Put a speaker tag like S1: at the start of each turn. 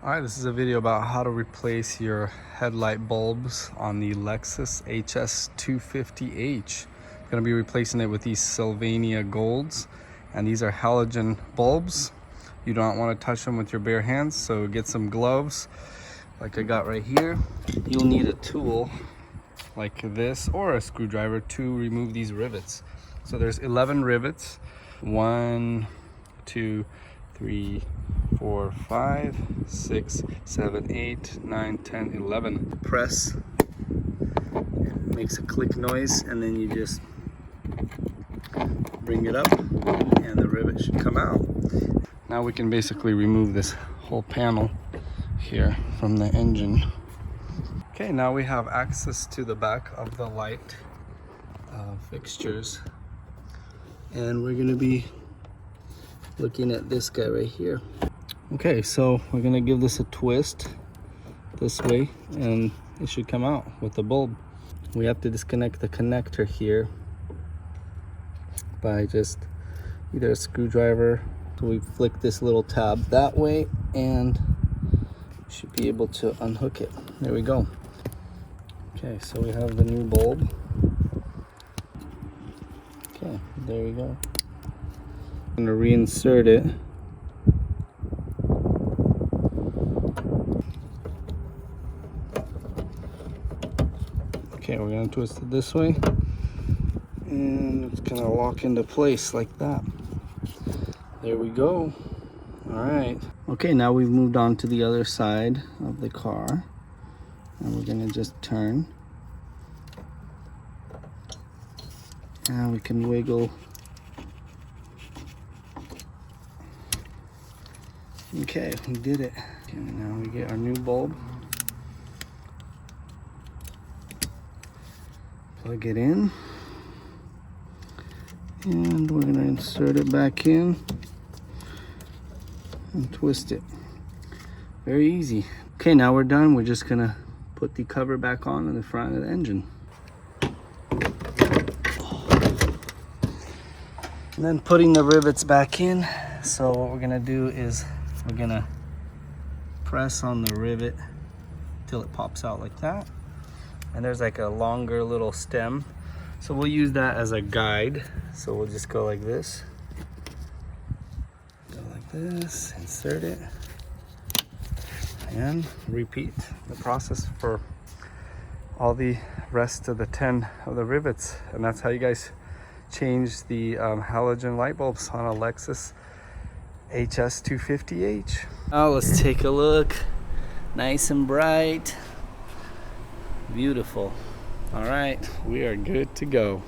S1: Alright, this is a video about how to replace your headlight bulbs on the Lexus HS250H. I'm going to be replacing it with these Sylvania Golds, and these are halogen bulbs. You don't want to touch them with your bare hands, so get some gloves like I got right here. You'll need a tool like this or a screwdriver to remove these rivets. So there's 11 rivets. 1, 2, 3, 4, 5, 6, 7, 8, 9, 10, 11. Press, it makes a click noise, and then you just bring it up and the rivet should come out. Now we can basically remove this whole panel here from the engine. Okay, now we have access to the back of the light fixtures, and we're going to be looking at this guy right here. Okay, so we're gonna give this a twist this way and it should come out with the bulb. We have to disconnect the connector here by just either a screwdriver. So we flick this little tab that way and we should be able to unhook it. There we go. Okay, so we have the new bulb. Okay, there we go. I'm gonna reinsert it. Okay, we're gonna twist it this way, and it's gonna lock into place like that. There we go. All right. Okay, now we've moved on to the other side of the car, and we're gonna just turn, and we can wiggle. Okay, we did it. Okay, now we get our new bulb. Plug it in. And we're gonna insert it back in and twist it. Very easy. Okay, now we're done. We're just gonna put the cover back on in the front of the engine. And then putting the rivets back in. So what we're gonna do is we're gonna press on the rivet till it pops out like that. And there's like a longer little stem. So we'll use that as a guide. So we'll just go like this. Go like this, insert it, and repeat the process for all the rest of the 10 of the rivets. And that's how you guys change the halogen light bulbs on a Lexus HS250H. Now let's take a look. Nice and bright. Beautiful. All right, we are good to go.